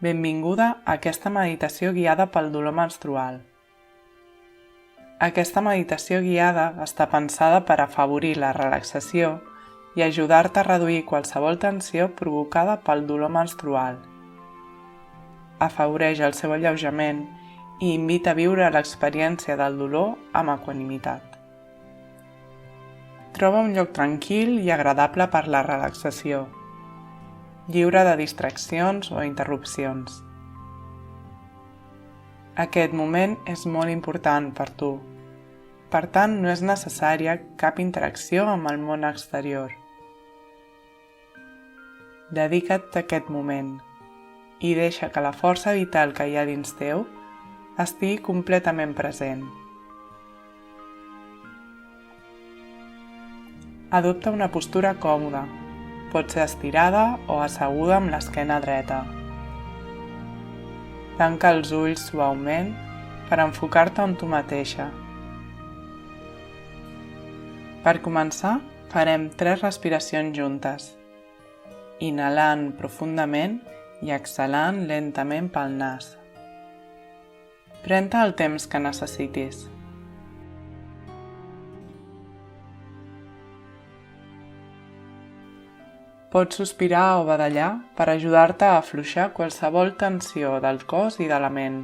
Benvinguda a aquesta meditació guiada pel dolor menstrual. Aquesta meditació guiada està pensada per afavorir la relaxació i ajudar-te a reduir qualsevol tensió provocada pel dolor menstrual. Afavoreix el seu alleujament i invita a viure l'experiència del dolor amb equanimitat. Troba un lloc tranquil i agradable per la relaxació, lliure de distraccions o interrupcions. Aquest moment és molt important per tu. Per tant, no és necessària cap interacció amb el món exterior. Dedica't a aquest moment i deixa que la força vital que hi ha dins teu estigui completament present. Adopta una postura còmoda. Pot ser estirada o asseguda amb l'esquena dreta. Tanca els ulls suaument per enfocar-te en tu mateixa. Per començar, farem 3 respiracions juntes, inhalant profundament i exhalant lentament pel nas. Pren-te el temps que necessitis. Pots sospirar o badallar per ajudar-te a afluixar qualsevol tensió del cos i de la ment.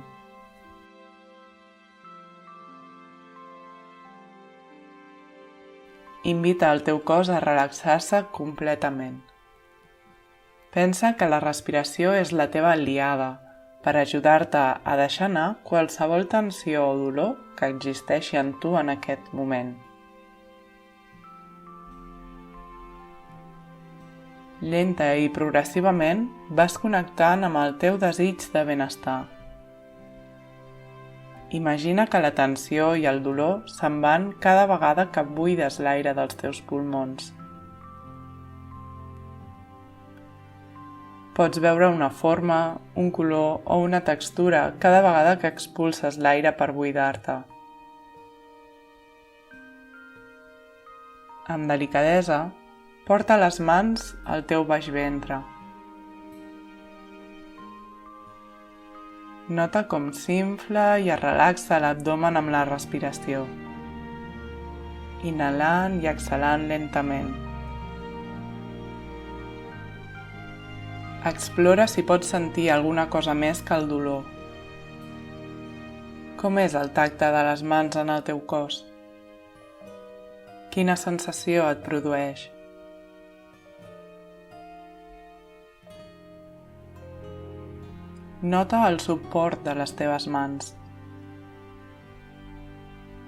Invita el teu cos a relaxar-se completament. Pensa que la respiració és la teva aliada per ajudar-te a deixar anar qualsevol tensió o dolor que existeixi en tu en aquest moment. Lenta i progressivament vas connectant amb el teu desig de benestar. Imagina que la tensió i el dolor se'n van cada vegada que buides l'aire dels teus pulmons. Pots veure una forma, un color o una textura cada vegada que expulses l'aire per buidar-te. Amb delicadesa, porta les mans al teu baix ventre. Nota com s'infla i es relaxa l'abdomen amb la respiració, inhalant i exhalant lentament. Explora si pots sentir alguna cosa més que el dolor. Com és el tacte de les mans en el teu cos? Quina sensació et produeix? Nota el suport de les teves mans.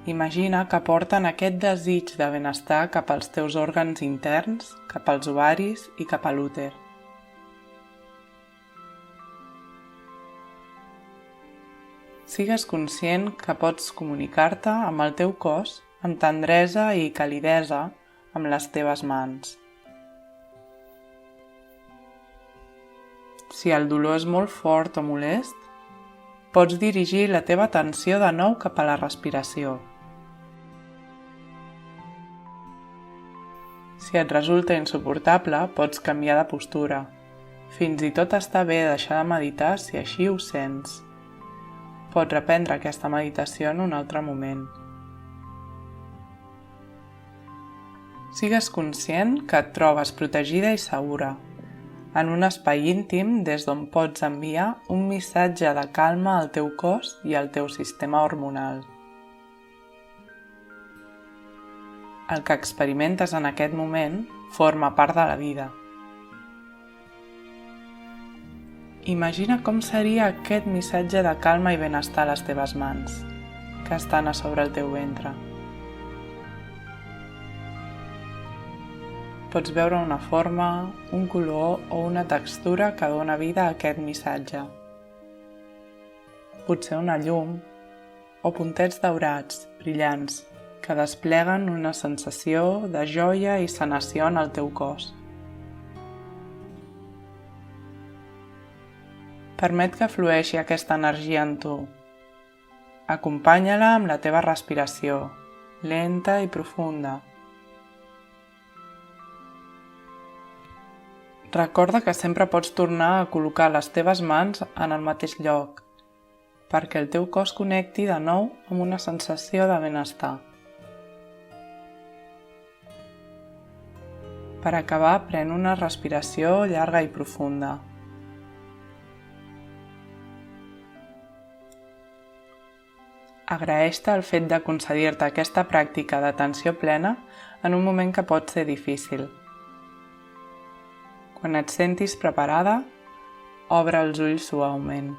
Imagina que porten aquest desig de benestar cap als teus òrgans interns, cap als ovaris i cap a l'úter. Sigues conscient que pots comunicar-te amb el teu cos amb tendresa i calidesa amb les teves mans. Si el dolor és molt fort o molest, pots dirigir la teva atenció de nou cap a la respiració. Si et resulta insuportable, pots canviar de postura. Fins i tot està bé deixar de meditar si així ho sents. Pots reprendre aquesta meditació en un altre moment. Sigues conscient que et trobes protegida i segura, en un espai íntim des d'on pots enviar un missatge de calma al teu cos i al teu sistema hormonal. El que experimentes en aquest moment forma part de la vida. Imagina com seria aquest missatge de calma i benestar a les teves mans, que estan a sobre el teu ventre. Pots veure una forma, un color o una textura que dona vida a aquest missatge. Potser una llum o puntets daurats, brillants, que despleguen una sensació de joia i sanació en el teu cos. Permet que flueixi aquesta energia en tu. Acompanya-la amb la teva respiració, lenta i profunda. Recorda que sempre pots tornar a col·locar les teves mans en el mateix lloc, perquè el teu cos connecti de nou amb una sensació de benestar. Per acabar, pren una respiració llarga i profunda. Agraeix-te el fet de concedir-te aquesta pràctica d'atenció plena en un moment que pot ser difícil. Quan et sentis preparada, obre els ulls suaument.